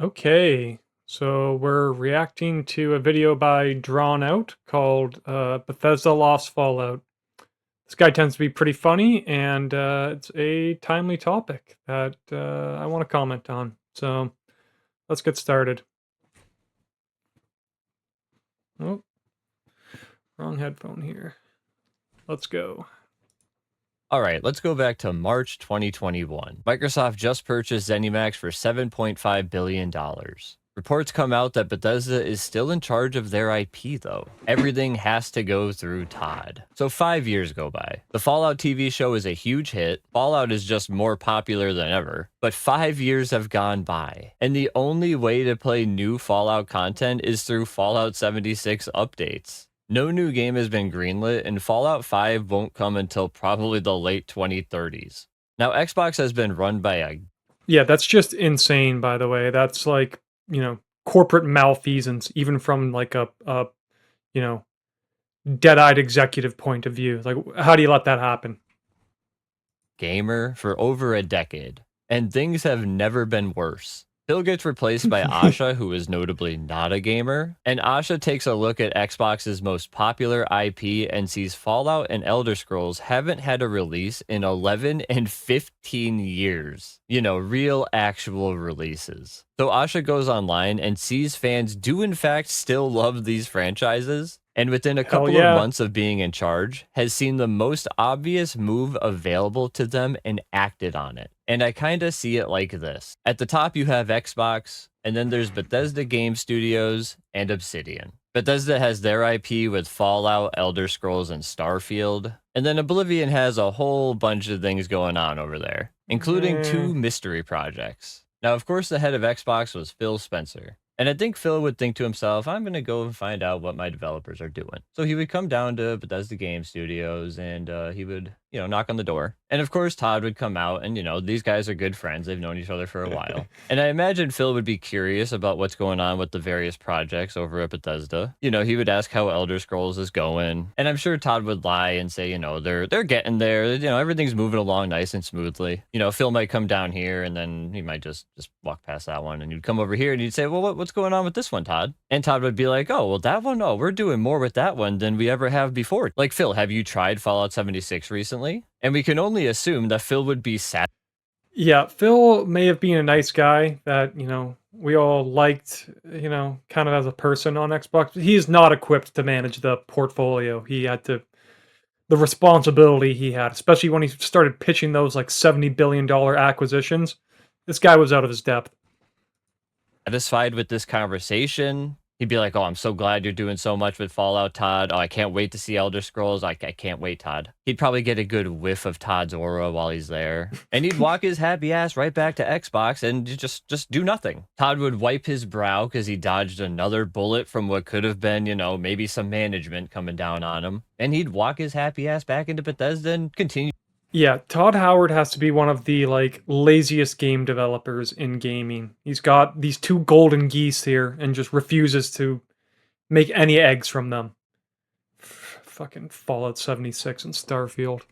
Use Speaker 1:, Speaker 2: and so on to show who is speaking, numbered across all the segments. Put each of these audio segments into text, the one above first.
Speaker 1: Okay, so we're reacting to a video by Drawn Out called Bethesda Lost Fallout. This guy tends to be pretty funny, and it's a timely topic that I want to comment on. So let's get started. Oh, wrong headphone here. Let's go.
Speaker 2: All right, let's go back to March 2021. Microsoft just purchased ZeniMax for $7.5 billion. Reports come out that Bethesda is still in charge of their IP, though. Everything has to go through Todd. So 5 years go by. The Fallout TV show is a huge hit. Fallout is just more popular than ever. But 5 years have gone by. And the only way to play new Fallout content is through Fallout 76 updates. No new game has been greenlit, and Fallout 5 won't come until probably the late 2030s. Now, Xbox has been run by a
Speaker 1: Yeah, that's just insane, by the way. That's like, corporate malfeasance, even from like a you know, dead-eyed executive point of view. Like, how do you let that happen?
Speaker 2: gamer for over a decade, and things have never been worse. Phil gets replaced by Asha, who is notably not a gamer, and Asha takes a look at Xbox's most popular IP and sees Fallout and Elder Scrolls haven't had a release in 11 and 15 years. You know, real actual releases. So Asha goes online and sees fans do in fact still love these franchises, and within a
Speaker 1: Hell
Speaker 2: couple of
Speaker 1: yeah.
Speaker 2: months of being in charge, has seen the most obvious move available to them and acted on it. And I kind of see it like this. At the top, you have Xbox, and then there's Bethesda Game Studios and Obsidian. Bethesda has their IP with Fallout, Elder Scrolls, and Starfield. And then Oblivion has a whole bunch of things going on over there, including
Speaker 1: Eh.
Speaker 2: two mystery projects. Now, of course, the head of Xbox was Phil Spencer. And I think Phil would think to himself, I'm going to go and find out what my developers are doing. So he would come down to Bethesda Game Studios and he would, knock on the door. And of course, Todd would come out and, these guys are good friends. They've known each other for a while. And I imagine Phil would be curious about what's going on with the various projects over at Bethesda. He would ask how Elder Scrolls is going. And I'm sure Todd would lie and say, they're getting there. Everything's moving along nice and smoothly. Phil might come down here and then he might just walk past that one and you'd come over here and you'd say, well, what's going on with this one, Todd? And Todd would be like, oh, well, that one, oh, we're doing more with that one than we ever have before. Like, Phil, have you tried Fallout 76 recently? And we can only assume that Phil would be sad.
Speaker 1: Yeah, Phil may have been a nice guy that, we all liked, kind of as a person on Xbox. He's not equipped to manage the portfolio. The responsibility he had, especially when he started pitching those like $70 billion acquisitions. This guy was out of his depth.
Speaker 2: Satisfied with this conversation. He'd be like, oh, I'm so glad you're doing so much with Fallout, Todd. Oh, I can't wait to see Elder Scrolls. I can't wait, Todd. He'd probably get a good whiff of Todd's aura while he's there. And he'd walk his happy ass right back to Xbox and just do nothing. Todd would wipe his brow because he dodged another bullet from what could have been, maybe some management coming down on him. And he'd walk his happy ass back into Bethesda and continue.
Speaker 1: Yeah, Todd Howard has to be one of the like laziest game developers in gaming. He's got these two golden geese here and just refuses to make any eggs from them. Fucking Fallout 76 and Starfield.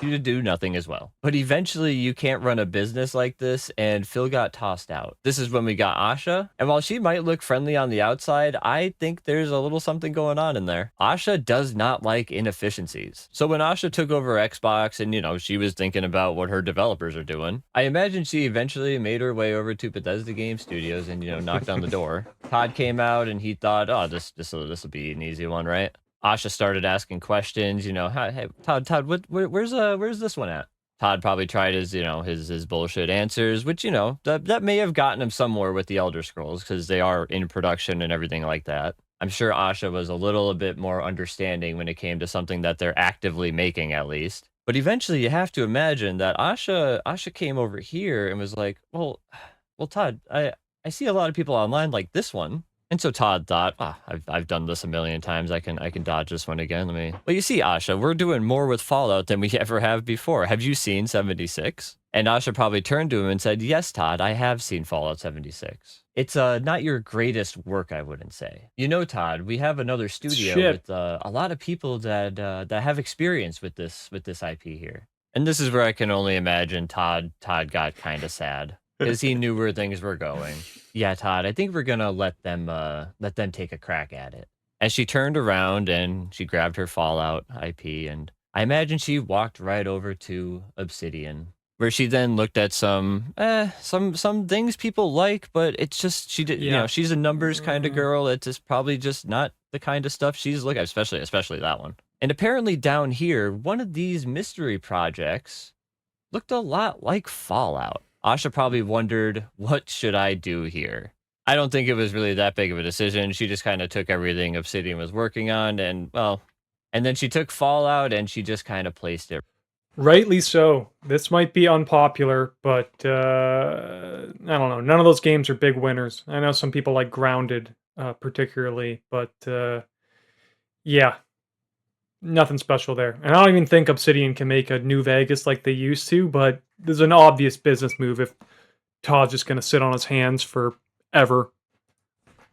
Speaker 2: To do nothing as well. But eventually you can't run a business like this, and Phil got tossed out. This is when we got Asha, and while she might look friendly on the outside, I think there's a little something going on in there. Asha does not like inefficiencies. So when Asha took over Xbox and, she was thinking about what her developers are doing, I imagine she eventually made her way over to Bethesda Game Studios and, knocked on the door. Todd came out and he thought, oh, this'll be an easy one, right? Asha started asking questions, hey, Todd, where's this one at? Todd probably tried his bullshit answers, which, that may have gotten him somewhere with the Elder Scrolls because they are in production and everything like that. I'm sure Asha was a little bit more understanding when it came to something that they're actively making, at least. But eventually you have to imagine that Asha came over here and was like, well, Todd, I see a lot of people online like this one. And so Todd thought, I've done this a million times. I can dodge this one again. Well, you see, Asha, we're doing more with Fallout than we ever have before. Have you seen 76? And Asha probably turned to him and said, yes, Todd, I have seen Fallout 76. It's not your greatest work, I wouldn't say. Todd, we have another
Speaker 1: It's
Speaker 2: studio
Speaker 1: shit.
Speaker 2: with a lot of people that have experience with this IP here. And this is where I can only imagine Todd got kind of sad. because he knew where things were going. Yeah, Todd, I think we're gonna let them take a crack at it. As she turned around and she grabbed her Fallout IP, and I imagine she walked right over to Obsidian, where she then looked at some things people like, but it's just she did
Speaker 1: Yeah.
Speaker 2: she's a numbers kind of
Speaker 1: Mm,
Speaker 2: girl. It's just probably just not the kind of stuff she's looking at, especially that one. And apparently down here, one of these mystery projects looked a lot like Fallout. Asha probably wondered, what should I do here? I don't think it was really that big of a decision. She just kind of took everything Obsidian was working on and, well, and then she took Fallout and she just kind of placed it.
Speaker 1: rightly so. This might be unpopular, but I don't know. None of those games are big winners. I know some people like Grounded, particularly, but yeah, nothing special there. And I don't even think Obsidian can make a New Vegas like they used to, but there's an obvious business move if Todd's just going to sit on his hands forever.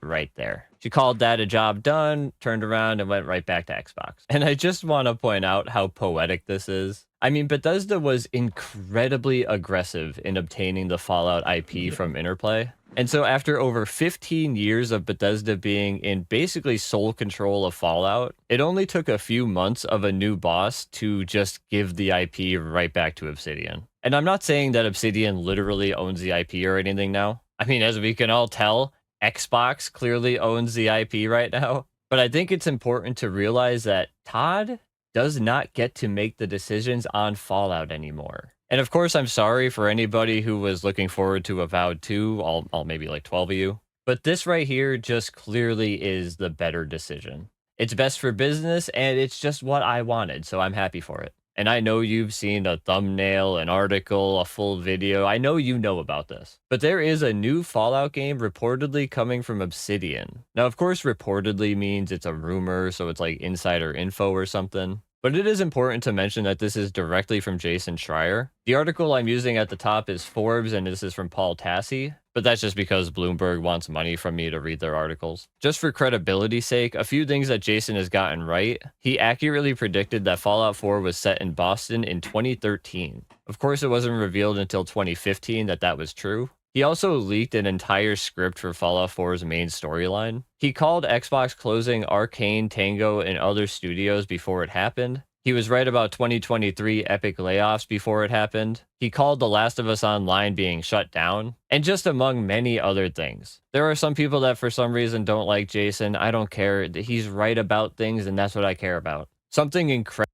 Speaker 2: Right there. She called that a job done, turned around, and went right back to Xbox. And I just want to point out how poetic this is. I mean, Bethesda was incredibly aggressive in obtaining the Fallout IP
Speaker 1: Yeah.
Speaker 2: from Interplay. And so, after over 15 years of Bethesda being in basically sole control of Fallout, it only took a few months of a new boss to just give the IP right back to Obsidian. And I'm not saying that Obsidian literally owns the IP or anything now. I mean, as we can all tell, Xbox clearly owns the IP right now. But I think it's important to realize that Todd does not get to make the decisions on Fallout anymore. And of course, I'm sorry for anybody who was looking forward to Avowed 2, all maybe like 12 of you. But this right here just clearly is the better decision. It's best for business, and it's just what I wanted, so I'm happy for it. And I know you've seen a thumbnail, an article, a full video. I know you know about this. But there is a new Fallout game reportedly coming from Obsidian. Now, of course, reportedly means it's a rumor, so it's like insider info or something. But it is important to mention that this is directly from Jason Schreier. The article I'm using at the top is Forbes, and this is from Paul Tassi. But that's just because Bloomberg wants money from me to read their articles. Just for credibility's sake, a few things that Jason has gotten right. He accurately predicted that Fallout 4 was set in Boston in 2013. Of course, it wasn't revealed until 2015 that that was true. He also leaked an entire script for Fallout 4's main storyline. He called Xbox closing Arcane, Tango, and other studios before it happened. He was right about 2023 Epic layoffs before it happened. He called The Last of Us Online being shut down, and just among many other things. There are some people that for some reason don't like Jason. I don't care. He's right about things, and that's what I care about. Something incredible.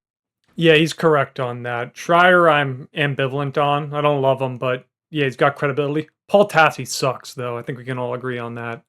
Speaker 1: Yeah, he's correct on that. Schreier, I'm ambivalent on. I don't love him, but yeah, he's got credibility. Paul Tassi sucks, though. I think we can all agree on that.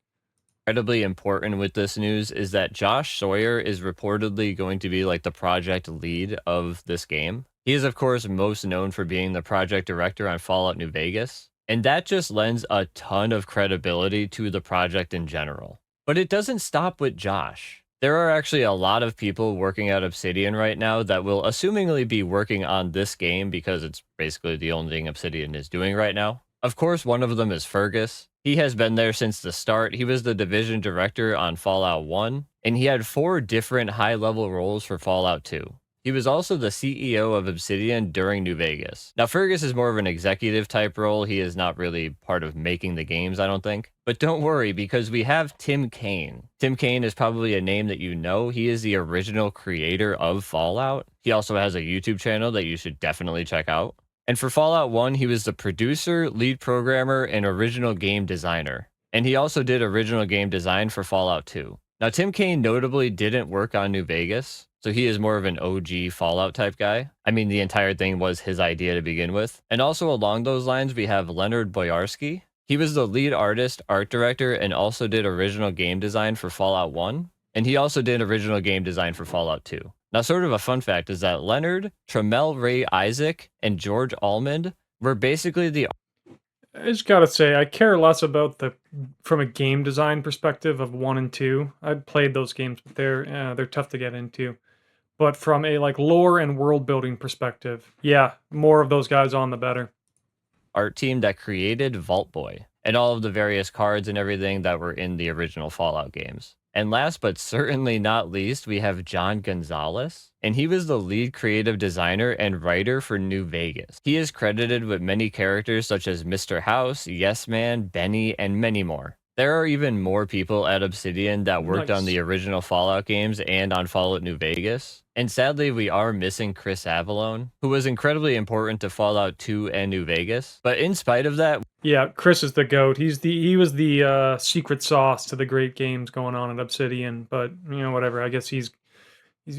Speaker 2: Incredibly important with this news is that Josh Sawyer is reportedly going to be like the project lead of this game. He is, of course, most known for being the project director on Fallout New Vegas, and that just lends a ton of credibility to the project in general. But it doesn't stop with Josh. There are actually a lot of people working at Obsidian right now that will assumingly be working on this game because it's basically the only thing Obsidian is doing right now. Of course, one of them is Fergus. He has been there since the start. He was the division director on Fallout 1, and he had 4 different high-level roles for Fallout 2. He was also the CEO of Obsidian during New Vegas. Now, Fergus is more of an executive type role. He is not really part of making the games, I don't think. But don't worry, because we have Tim Kaine. Tim Kaine is probably a name that you know. He is the original creator of Fallout. He also has a YouTube channel that you should definitely check out. And for Fallout 1, he was the producer, lead programmer, and original game designer. And he also did original game design for Fallout 2. Now, Tim Kaine notably didn't work on New Vegas, so he is more of an OG Fallout type guy. I mean, the entire thing was his idea to begin with. And also along those lines, we have Leonard Boyarsky. He was the lead artist, art director, and also did original game design for Fallout 1. And he also did original game design for Fallout 2. Now, sort of a fun fact is that Leonard, Tremel Ray Isaac, and George Almond were basically the
Speaker 1: I just gotta say, I care less about the from a game design perspective of 1 and 2. I've played those games, but they're tough to get into. But from a like lore and world building perspective, yeah, more of those guys on the better.
Speaker 2: art team that created Vault Boy and all of the various cards and everything that were in the original Fallout games. And last but certainly not least, we have John Gonzalez, and he was the lead creative designer and writer for New Vegas. He is credited with many characters such as Mr. House, Yes Man, Benny, and many more. There are even more people at Obsidian that worked on the
Speaker 1: Nice.
Speaker 2: original Fallout games and on Fallout New Vegas. And sadly, we are missing Chris Avallone, who was incredibly important to Fallout 2 and New Vegas. But in spite of that,
Speaker 1: Yeah, Chris is the goat. He was the secret sauce to the great games going on at Obsidian. But whatever. I guess he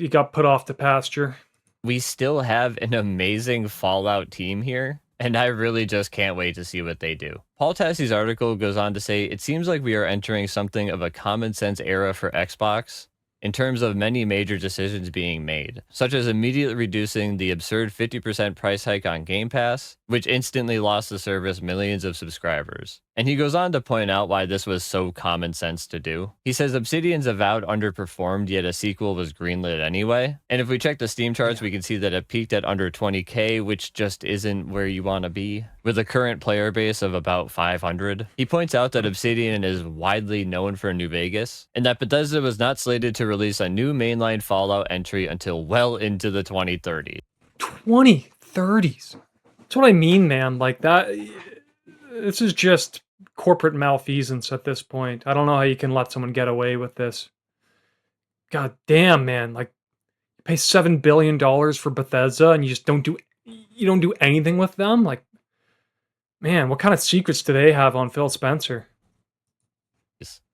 Speaker 1: got put off to pasture.
Speaker 2: we still have an amazing Fallout team here, and I really just can't wait to see what they do. Paul Tassie's article goes on to say, it seems like we are entering something of a common sense era for Xbox in terms of many major decisions being made, such as immediately reducing the absurd 50% price hike on Game Pass, which instantly lost the service millions of subscribers. And he goes on to point out why this was so common sense to do. He says Obsidian's Avowed underperformed, yet a sequel was greenlit anyway. And if we check the Steam charts,
Speaker 1: Yeah.
Speaker 2: we can see that it peaked at under 20K, which just isn't where you want to be, with a current player base of about 500. He points out that Obsidian is widely known for New Vegas, and that Bethesda was not slated to release a new mainline Fallout entry until well into the 2030s.
Speaker 1: 2030s. That's what I mean, man. Like that. This is just corporate malfeasance at this point. I don't know how you can let someone get away with this. God damn, man. Like you pay $7 billion for Bethesda and you don't do anything with them? Like, man, what kind of secrets do they have on Phil Spencer?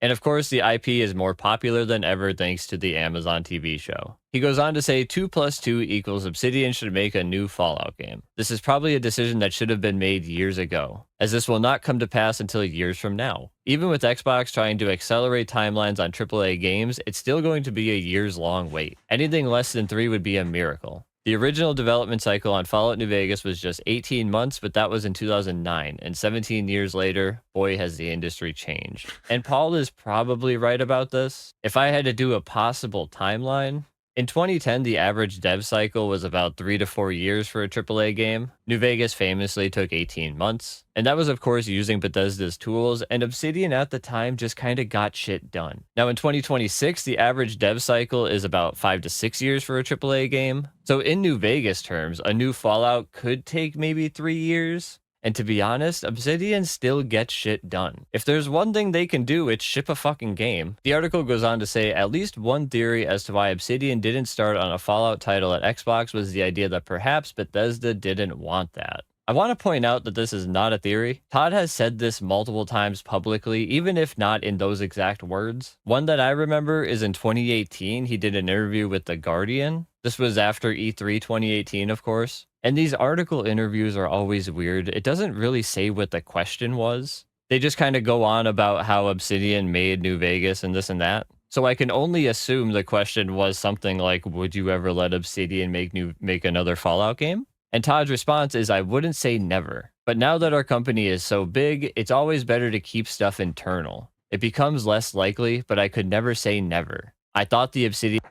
Speaker 2: And of course, the IP is more popular than ever thanks to the Amazon TV show. He goes on to say 2 plus 2 equals Obsidian should make a new Fallout game. This is probably a decision that should have been made years ago, as this will not come to pass until years from now. Even with Xbox trying to accelerate timelines on AAA games, it's still going to be a years-long wait. Anything less than 3 would be a miracle. The original development cycle on Fallout New Vegas was just 18 months, but that was in 2009. And 17 years later, boy, has the industry changed. And Paul is probably right about this. If I had to do a possible timeline, in 2010, the average dev cycle was about 3 to 4 years for a AAA game. New Vegas famously took 18 months. And that was, of course, using Bethesda's tools, and Obsidian at the time just kind of got shit done. Now, in 2026, the average dev cycle is about 5 to 6 years for a AAA game. So, in New Vegas terms, a new Fallout could take maybe 3 years. And to be honest, Obsidian still gets shit done. If there's one thing they can do, it's ship a fucking game. The article goes on to say at least one theory as to why Obsidian didn't start on a Fallout title at Xbox was the idea that perhaps Bethesda didn't want that. I want to point out that this is not a theory. Todd has said this multiple times publicly, even if not in those exact words. One that I remember is in 2018, he did an interview with The Guardian. This was after E3 2018, of course. And these article interviews are always weird. It doesn't really say what the question was. They just kind of go on about how Obsidian made New Vegas and this and that. So I can only assume the question was something like, would you ever let Obsidian make another Fallout game? And Todd's response is, I wouldn't say never. But now that our company is so big, it's always better to keep stuff internal. It becomes less likely, but I could never say never. I thought the Obsidian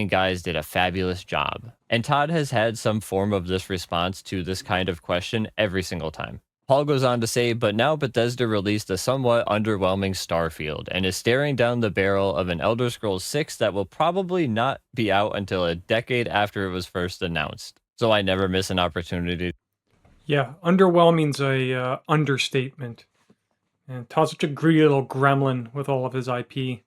Speaker 2: guys did a fabulous job. And Todd has had some form of this response to this kind of question every single time. Paul goes on to say, but now Bethesda released a somewhat underwhelming Starfield and is staring down the barrel of an Elder Scrolls 6 that will probably not be out until a decade after it was first announced. So I never miss an opportunity.
Speaker 1: Yeah, underwhelming's a understatement. And Todd's such a greedy little gremlin with all of his IP.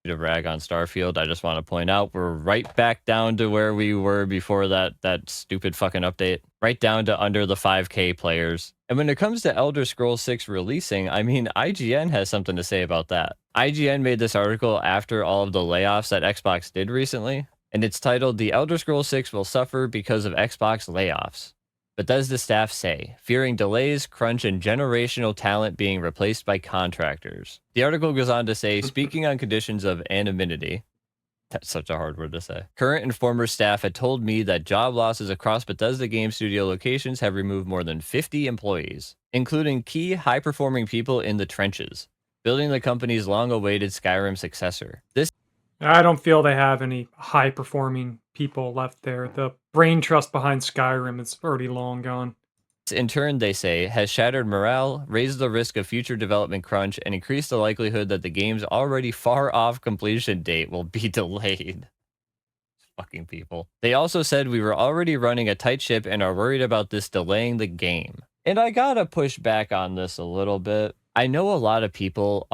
Speaker 2: To rag on Starfield, I just want to point out we're right back down to where we were before that stupid fucking update. Right down to under the 5K players. And when it comes to Elder Scrolls 6 releasing, I mean, IGN has something to say about that. IGN made this article after all of the layoffs that Xbox did recently, and it's titled, The Elder Scrolls 6 Will Suffer Because of Xbox Layoffs. Bethesda staff say, fearing delays, crunch, and generational talent being replaced by contractors. The article goes on to say, speaking on conditions of anonymity, that's such a hard word to say. Current and former staff had told me that job losses across Bethesda Game Studio locations have removed more than 50 employees, including key high-performing people in the trenches, building the company's long-awaited Skyrim successor. This
Speaker 1: I don't feel they have any high-performing people left there. The brain trust behind Skyrim is already long gone.
Speaker 2: In turn, they say, has shattered morale, raised the risk of future development crunch, and increased the likelihood that the game's already far off completion date will be delayed. Fucking people. They also said we were already running a tight ship and are worried about this delaying the game. And I gotta push back on this a little bit. I know a lot of people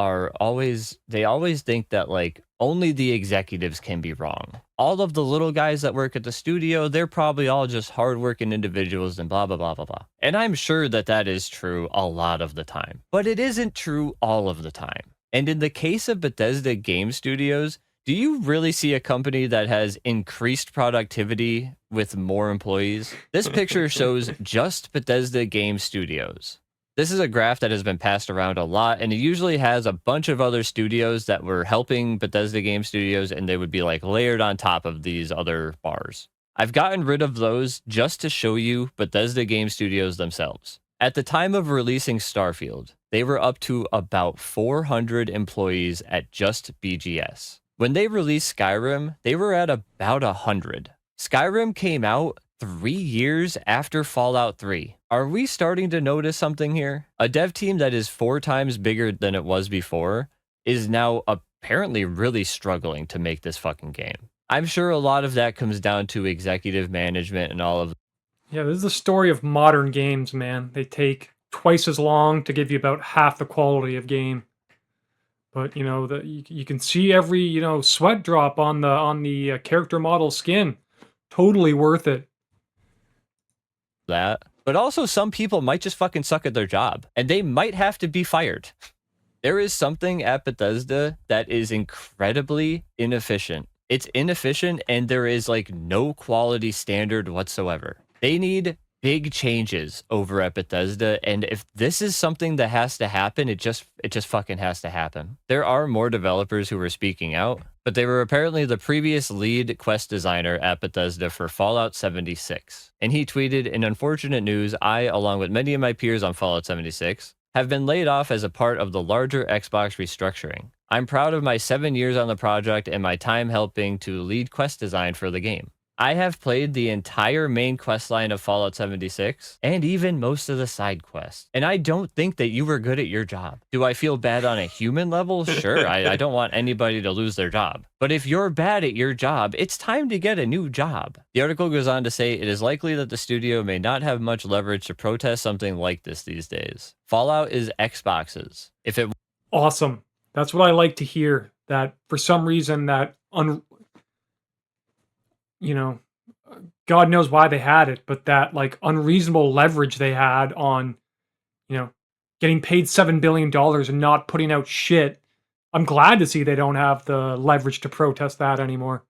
Speaker 2: they always think that like only the executives can be wrong. All of the little guys that work at the studio, they're probably all just hardworking individuals and blah, blah, blah, blah, blah. And I'm sure that that is true a lot of the time, but it isn't true all of the time. And in the case of Bethesda Game Studios, do you really see a company that has increased productivity with more employees? This picture shows just Bethesda Game Studios. This is a graph that has been passed around a lot, and it usually has a bunch of other studios that were helping Bethesda Game Studios, and they would be like layered on top of these other bars. I've gotten rid of those just to show you Bethesda Game Studios themselves. At the time of releasing Starfield, they were up to about 400 employees at just BGS. When they released Skyrim, they were at about 100. Skyrim came out 3 years after Fallout 3. Are we starting to notice something here? A dev team that is 4 times bigger than it was before is now apparently really struggling to make this fucking game. I'm sure a lot of that comes down to executive management and all of.
Speaker 1: Yeah, this is the story of modern games, man. They take twice as long to give you about half the quality of game. But you know, you can see every sweat drop on the character model skin. Totally worth it.
Speaker 2: That. But also, some people might just fucking suck at their job, and they might have to be fired. There is something at Bethesda that is incredibly inefficient. It's inefficient, and there is like no quality standard whatsoever. They need big changes over at Bethesda, and if this is something that has to happen, it just fucking has to happen. There are more developers who were speaking out, but they were apparently the previous lead quest designer at Bethesda for Fallout 76. And he tweeted, "In unfortunate news, I, along with many of my peers on Fallout 76, have been laid off as a part of the larger Xbox restructuring. I'm proud of my 7 years on the project and my time helping to lead quest design for the game. I have played the entire main quest line of Fallout 76 and even most of the side quests, and I don't think that you were good at your job. Do I feel bad on a human level? Sure, I don't want anybody to lose their job. But if you're bad at your job, it's time to get a new job." The article goes on to say it is likely that the studio may not have much leverage to protest something like this these days. Fallout is Xbox's. If it
Speaker 1: Awesome. That's what I like to hear. That for some reason you know, God knows why they had it, but that like unreasonable leverage they had on, you know, getting paid $7 billion and not putting out shit. I'm glad to see they don't have the leverage to protest that anymore.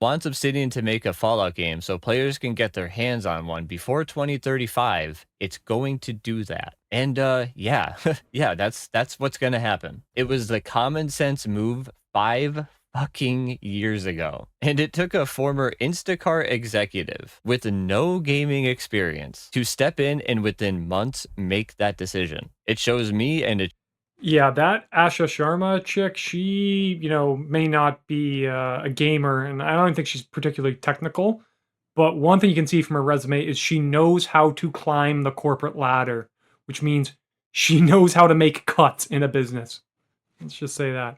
Speaker 2: wants Obsidian to make a Fallout game so players can get their hands on one before 2035, it's going to do that. And yeah, yeah, that's what's going to happen. It was the common sense move 5 fucking years ago. And it took a former Instacart executive with no gaming experience to step in and within months make that decision. It shows me and it.
Speaker 1: Yeah, that Asha Sharma chick, she, may not be a gamer, and I don't think she's particularly technical. But one thing you can see from her resume is she knows how to climb the corporate ladder, which means she knows how to make cuts in a business. Let's just say that.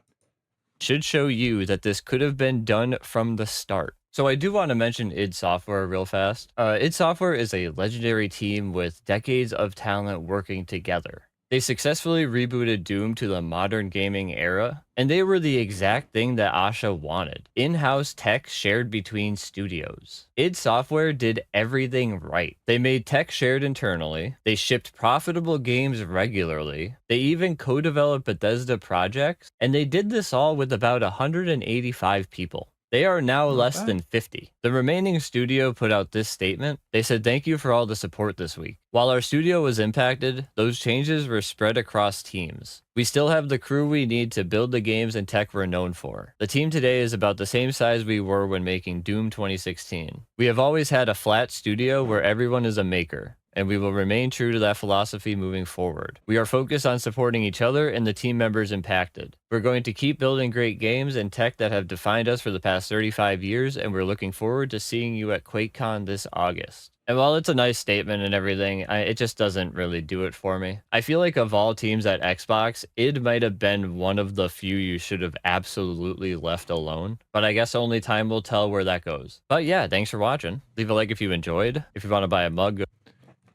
Speaker 2: Should show you that this could have been done from the start. So I do want to mention id Software real fast. id Software is a legendary team with decades of talent working together. They successfully rebooted Doom to the modern gaming era, and they were the exact thing that Asha wanted. In-house tech shared between studios. id Software did everything right. They made tech shared internally, they shipped profitable games regularly, they even co-developed Bethesda projects, and they did this all with about 185 people. They are now
Speaker 1: Not
Speaker 2: less
Speaker 1: bad.
Speaker 2: than 50. The remaining studio put out this statement. They said, "Thank you for all the support this week. While our studio was impacted, those changes were spread across teams. We still have the crew we need to build the games and tech we're known for. The team today is about the same size we were when making Doom 2016. We have always had a flat studio where everyone is a maker. and we will remain true to that philosophy moving forward. We are focused on supporting each other and the team members impacted. We're going to keep building great games and tech that have defined us for the past 35 years, and we're looking forward to seeing you at QuakeCon this August. And while it's a nice statement and everything, it just doesn't really do it for me. I feel like of all teams at Xbox, id might have been one of the few you should have absolutely left alone. But I guess only time will tell where that goes. But yeah, thanks for watching. Leave a like if you enjoyed. If you want to buy a mug,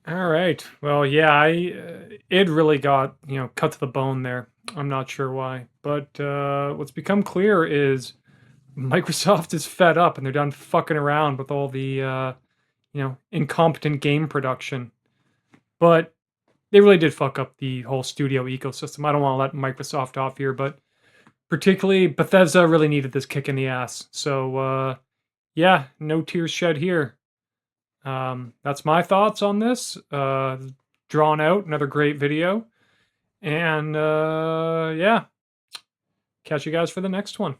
Speaker 1: All right. Well, yeah, it really got, cut to the bone there. I'm not sure why, but what's become clear is Microsoft is fed up and they're done fucking around with all the incompetent game production. But they really did fuck up the whole studio ecosystem. I don't want to let Microsoft off here, but particularly Bethesda really needed this kick in the ass. So yeah, no tears shed here. That's my thoughts on this. Drawn out, another great video. And yeah, catch you guys for the next one.